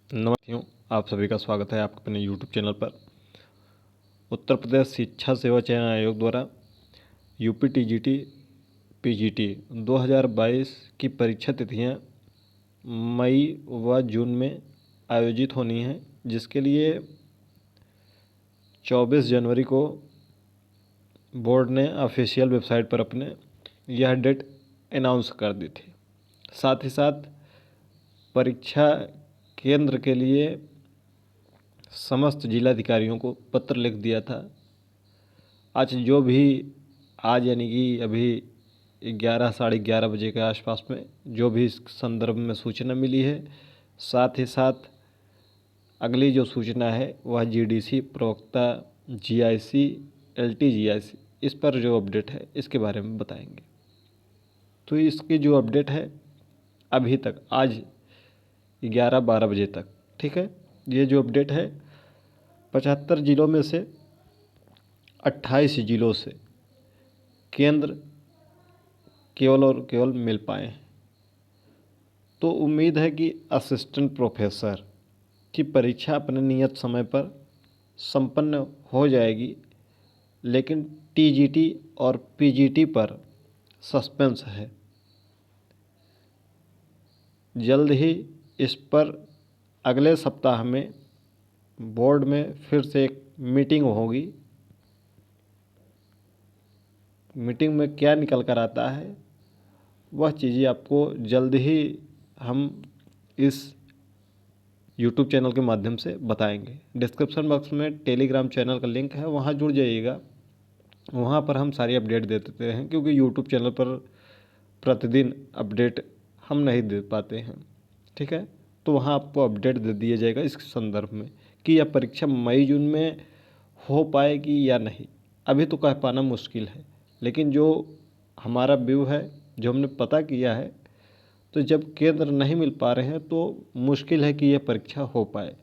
नमस्ते, आप सभी का स्वागत है आपके अपने यूट्यूब चैनल पर। उत्तर प्रदेश शिक्षा सेवा चयन आयोग द्वारा यूपी टीजीटी पीजीटी 2022 की परीक्षा तिथियां मई व जून में आयोजित होनी हैं, जिसके लिए 24 जनवरी को बोर्ड ने ऑफिशियल वेबसाइट पर अपने यह डेट अनाउंस कर दी थी। साथ ही साथ परीक्षा केंद्र के लिए समस्त जिलाधिकारियों को पत्र लिख दिया था। आज यानी कि अभी 11 साढ़े 11 बजे के आसपास में जो भी इस संदर्भ में सूचना मिली है, साथ ही साथ अगली जो सूचना है वह जीडीसी प्रवक्ता जीआईसी एलटीजीआईसी इस पर जो अपडेट है इसके बारे में बताएंगे। तो इसकी जो अपडेट है अभी तक आज 11-12 बजे तक, ठीक है, ये जो अपडेट है 75 जिलों में से 28 जिलों से केंद्र केवल और केवल मिल पाए हैं। तो उम्मीद है कि असिस्टेंट प्रोफेसर की परीक्षा अपने नियत समय पर संपन्न हो जाएगी, लेकिन टीजीटी और पीजीटी पर सस्पेंस है। जल्द ही इस पर अगले सप्ताह में बोर्ड में फिर से एक मीटिंग होगी। मीटिंग में क्या निकल कर आता है वह चीज़ें आपको जल्द ही हम इस यूट्यूब चैनल के माध्यम से बताएंगे। डिस्क्रिप्शन बॉक्स में टेलीग्राम चैनल का लिंक है, वहाँ जुड़ जाइएगा। वहाँ पर हम सारी अपडेट दे देते हैं, क्योंकि यूट्यूब चैनल पर प्रतिदिन अपडेट हम नहीं दे पाते हैं, ठीक है। तो वहाँ आपको अपडेट दे दिया जाएगा इस संदर्भ में कि यह परीक्षा मई जून में हो पाएगी या नहीं। अभी तो कह पाना मुश्किल है, लेकिन जो हमारा व्यू है, जो हमने पता किया है, तो जब केंद्र नहीं मिल पा रहे हैं तो मुश्किल है कि यह परीक्षा हो पाए।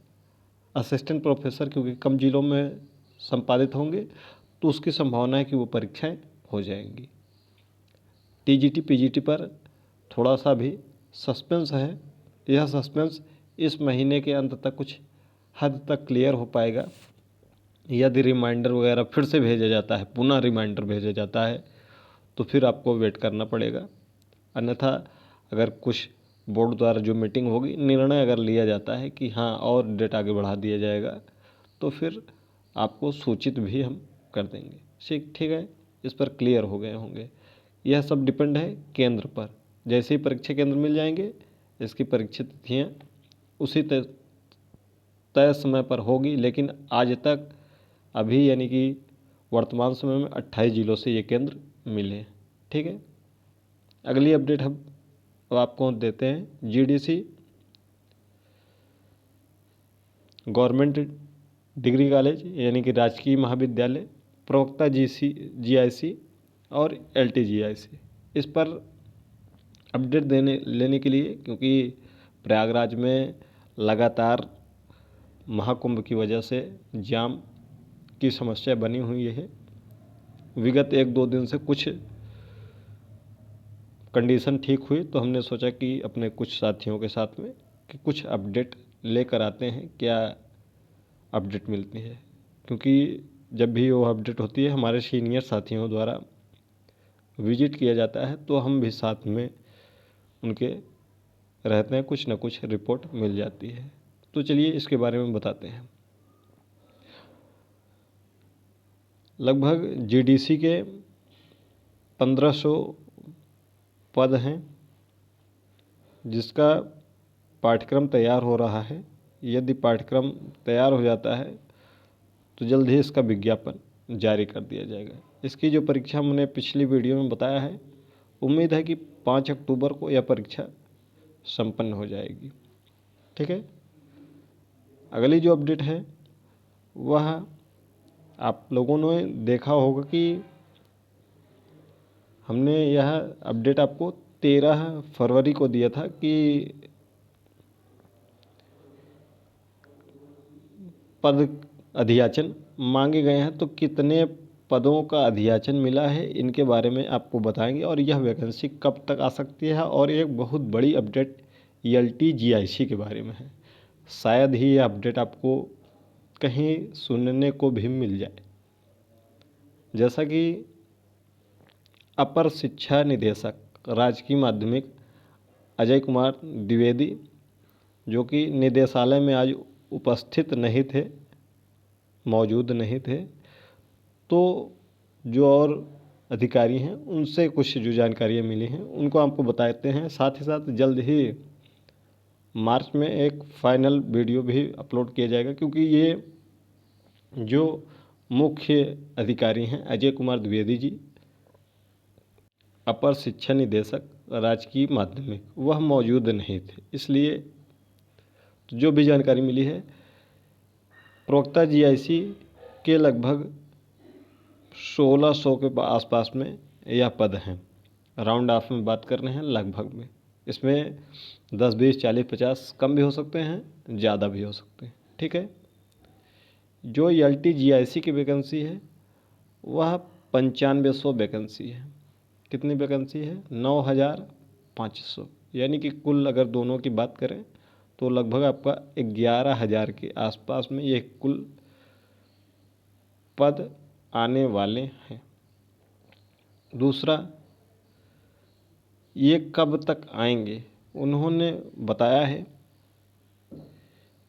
असिस्टेंट प्रोफेसर क्योंकि कम जिलों में संपादित होंगे, तो उसकी संभावना है कि वो परीक्षाएं हो जाएंगी। टीजीटी पीजीटी पर थोड़ा सा भी सस्पेंस है। यह सस्पेंस इस महीने के अंत तक कुछ हद तक क्लियर हो पाएगा। यदि रिमाइंडर वगैरह फिर से भेजा जाता है, पुनः रिमाइंडर भेजा जाता है, तो फिर आपको वेट करना पड़ेगा। अन्यथा अगर कुछ बोर्ड द्वारा जो मीटिंग होगी, निर्णय अगर लिया जाता है कि हाँ और डेट आगे बढ़ा दिया जाएगा, तो फिर आपको सूचित भी हम कर देंगे। ठीक है, इस पर क्लियर हो गए होंगे। यह सब डिपेंड है केंद्र पर। जैसे ही परीक्षा केंद्र मिल जाएंगे, इसकी परीक्षा तिथियाँ उसी तय समय पर होगी। लेकिन आज तक अभी यानी कि वर्तमान समय में 28 जिलों से ये केंद्र मिले, ठीक है। अगली अपडेट हम अब आपको देते हैं। जीडीसी गवर्नमेंट डिग्री कॉलेज यानी कि राजकीय महाविद्यालय, प्रवक्ता जीआईसी और एलटीजीआईसी, इस पर अपडेट लेने के लिए, क्योंकि प्रयागराज में लगातार महाकुंभ की वजह से जाम की समस्या बनी हुई है। विगत 1-2 दिन से कुछ कंडीशन ठीक हुई, तो हमने सोचा कि अपने कुछ साथियों के साथ में कि कुछ अपडेट लेकर आते हैं, क्या अपडेट मिलती है। क्योंकि जब भी वो अपडेट होती है हमारे सीनियर साथियों द्वारा विजिट किया जाता है, तो हम भी साथ में उनके रहते हैं, कुछ ना कुछ रिपोर्ट मिल जाती है। तो चलिए इसके बारे में बताते हैं। लगभग जीडीसी के 1500 पद हैं, जिसका पाठ्यक्रम तैयार हो रहा है। यदि पाठ्यक्रम तैयार हो जाता है तो जल्द ही इसका विज्ञापन जारी कर दिया जाएगा। इसकी जो परीक्षा मैंने पिछली वीडियो में बताया है, उम्मीद है कि 5 अक्टूबर को यह परीक्षा संपन्न हो जाएगी, ठीक है। अगली जो अपडेट है वह आप लोगों ने देखा होगा कि हमने यह अपडेट आपको 13 फरवरी को दिया था कि पद अधियाचन मांगे गए हैं। तो कितने पदों का अधियाचन मिला है इनके बारे में आपको बताएंगे, और यह वैकेंसी कब तक आ सकती है। और एक बहुत बड़ी अपडेट एलटीजीआईसी के बारे में है। शायद ही यह अपडेट आपको कहीं सुनने को भी मिल जाए। जैसा कि अपर शिक्षा निदेशक राजकीय माध्यमिक अजय कुमार द्विवेदी, जो कि निदेशालय में आज उपस्थित नहीं थे, मौजूद नहीं थे, तो जो और अधिकारी हैं उनसे कुछ जो जानकारियाँ मिली हैं उनको आपको बताते हैं। साथ ही साथ जल्द ही मार्च में एक फाइनल वीडियो भी अपलोड किया जाएगा, क्योंकि ये जो मुख्य अधिकारी हैं अजय कुमार द्विवेदी जी, अपर शिक्षा निदेशक राजकीय माध्यमिक, वह मौजूद नहीं थे। इसलिए जो भी जानकारी मिली है, प्रवक्ता जीआईसी के लगभग 1600 के आसपास में यह पद हैं। राउंड ऑफ में बात कर रहे हैं लगभग में। इसमें 10, 20, 40, 50 कम भी हो सकते हैं, ज़्यादा भी हो सकते हैं। ठीक है। जो LT GIC की वैकेंसी है वह 9500 वैकेंसी है। कितनी वैकेंसी है? 9500। यानी कि कुल अगर दोनों की बात करें तो लगभग आपका 11,000 के आसपास में ये कुल पद आने वाले हैं। दूसरा, ये कब तक आएंगे? उन्होंने बताया है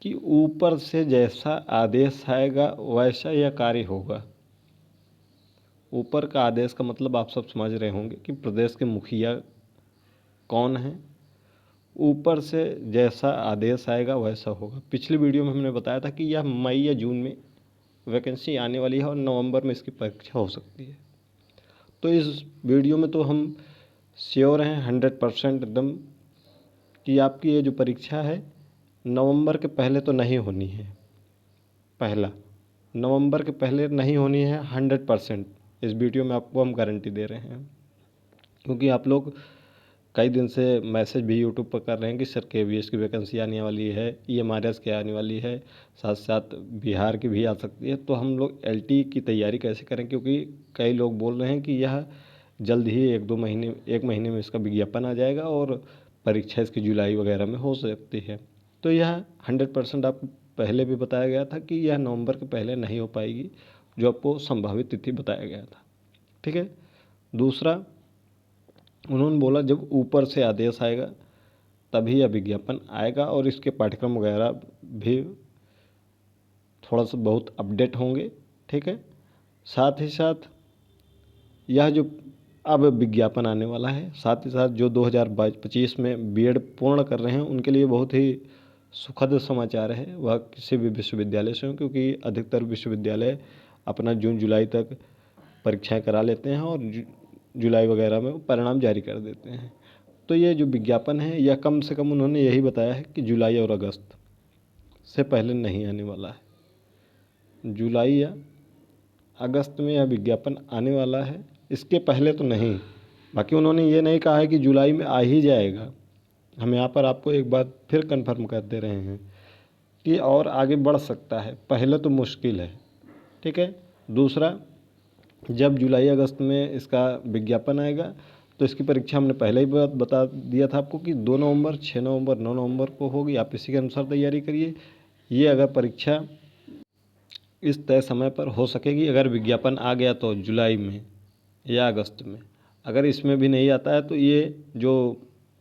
कि ऊपर से जैसा आदेश आएगा वैसा यह कार्य होगा। ऊपर का आदेश का मतलब आप सब समझ रहे होंगे कि प्रदेश के मुखिया कौन हैं। ऊपर से जैसा आदेश आएगा वैसा होगा। पिछली वीडियो में हमने बताया था कि यह मई या जून में वैकेंसी आने वाली है और नवंबर में इसकी परीक्षा हो सकती है। तो इस वीडियो में तो हम श्योर हैं 100% एकदम कि आपकी ये जो परीक्षा है नवंबर के पहले तो नहीं होनी है। पहला, नवंबर के पहले नहीं होनी है 100%। इस वीडियो में आपको हम गारंटी दे रहे हैं, क्योंकि आप लोग कई दिन से मैसेज भी यूट्यूब पर कर रहे हैं कि सर KVS की वैकेंसी आने वाली है, EMRS की आने वाली है, साथ साथ बिहार की भी आ सकती है। तो हम लोग LT की तैयारी कैसे करें, क्योंकि कई लोग बोल रहे हैं कि यह जल्द ही 1 महीने में इसका विज्ञापन आ जाएगा और परीक्षा इसकी जुलाई वगैरह में हो सकती है। तो यह 100% आपको पहले भी बताया गया था कि यह नवंबर के पहले नहीं हो पाएगी, जो आपको संभावित तिथि बताया गया था। ठीक है। दूसरा, उन्होंने बोला जब ऊपर से आदेश आएगा तभी यह विज्ञापन आएगा और इसके पाठ्यक्रम वगैरह भी थोड़ा सा बहुत अपडेट होंगे। ठीक है। साथ ही साथ यह जो अब विज्ञापन आने वाला है, साथ ही साथ जो 2022-25 में B.Ed पूर्ण कर रहे हैं उनके लिए बहुत ही सुखद समाचार है। वह किसी भी विश्वविद्यालय से हो, क्योंकि अधिकतर विश्वविद्यालय अपना जून जुलाई तक परीक्षाएं करा लेते हैं और जुलाई वगैरह में परिणाम जारी कर देते हैं। तो ये जो विज्ञापन है यह कम से कम उन्होंने यही बताया है कि जुलाई और अगस्त से पहले नहीं आने वाला है। जुलाई या अगस्त में यह विज्ञापन आने वाला है, इसके पहले तो नहीं। बाकी उन्होंने ये नहीं कहा है कि जुलाई में आ ही जाएगा। हम यहाँ पर आपको एक बात फिर कंफर्म कर दे रहे हैं कि और आगे बढ़ सकता है, पहले तो मुश्किल है। ठीक है। दूसरा, जब जुलाई अगस्त में इसका विज्ञापन आएगा तो इसकी परीक्षा हमने पहले ही बता दिया था आपको कि 2 नवंबर, 6 नवंबर, 9 नवंबर को होगी। आप इसी के अनुसार तैयारी करिए। ये अगर परीक्षा इस तय समय पर हो सकेगी, अगर विज्ञापन आ गया तो जुलाई में या अगस्त में। अगर इसमें भी नहीं आता है तो ये जो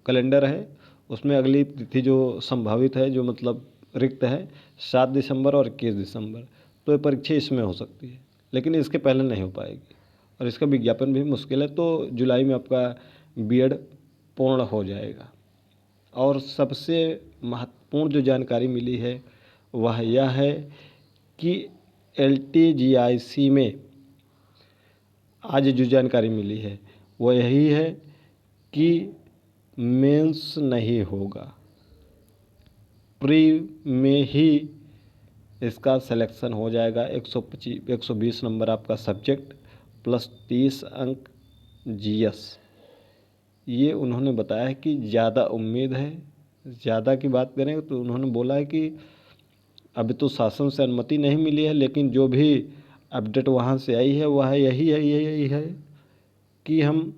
कैलेंडर है उसमें अगली तिथि जो संभावित है, जो मतलब रिक्त है, 7 दिसंबर और 21 दिसंबर। तो ये परीक्षा इसमें हो सकती है, लेकिन इसके पहले नहीं हो पाएगी और इसका विज्ञापन भी मुश्किल है। तो जुलाई में आपका B.Ed पूर्ण हो जाएगा। और सबसे महत्वपूर्ण जो जानकारी मिली है वह यह है कि LT GIC में आज जो जानकारी मिली है वो यही है कि मेंस नहीं होगा, प्री में ही इसका सिलेक्शन हो जाएगा। 120 नंबर आपका सब्जेक्ट प्लस 30 अंक GS। ये उन्होंने बताया है कि ज़्यादा उम्मीद है। ज़्यादा की बात करें तो उन्होंने बोला है कि अभी तो शासन से अनुमति नहीं मिली है, लेकिन जो भी अपडेट वहाँ से आई है वह यही है कि हम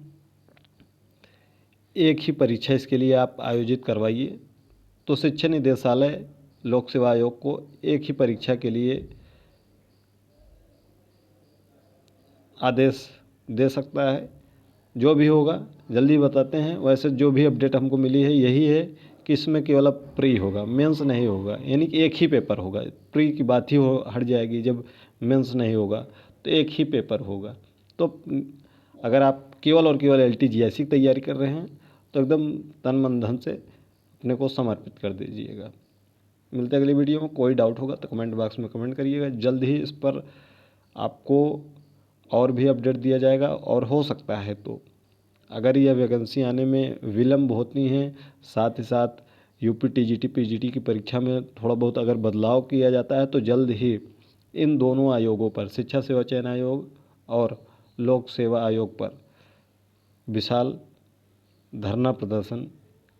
एक ही परीक्षा इसके लिए आप आयोजित करवाइए। तो शिक्षा निदेशालय लोक सेवा आयोग को एक ही परीक्षा के लिए आदेश दे सकता है। जो भी होगा जल्दी बताते हैं। वैसे जो भी अपडेट हमको मिली है यही है कि इसमें केवल अब प्री होगा, मेंस नहीं होगा, यानी कि एक ही पेपर होगा। प्री की बात ही हट जाएगी जब मेंस नहीं होगा, तो एक ही पेपर होगा। तो अगर आप केवल और केवल LTGIC की तैयारी कर रहे हैं तो एकदम तन मन धन से अपने को समर्पित कर दीजिएगा। मिलते हैं अगली वीडियो में। कोई डाउट होगा तो कमेंट बॉक्स में कमेंट करिएगा। जल्द ही इस पर आपको और भी अपडेट दिया जाएगा। और हो सकता है तो अगर यह वैकेंसी आने में विलम्ब होती हैं, साथ ही साथ UP TGT PGT की परीक्षा में थोड़ा बहुत अगर बदलाव किया जाता है तो जल्द ही इन दोनों आयोगों पर, शिक्षा सेवा चयन आयोग और लोक सेवा आयोग पर विशाल धरना प्रदर्शन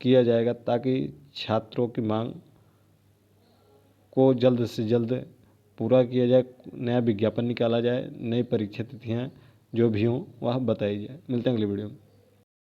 किया जाएगा, ताकि छात्रों की मांग को जल्द से जल्द पूरा किया जाए, नया विज्ञापन निकाला जाए, नई परीक्षा तिथियाँ जो भी हों वह बताई जाए। मिलते हैं अगली वीडियो में।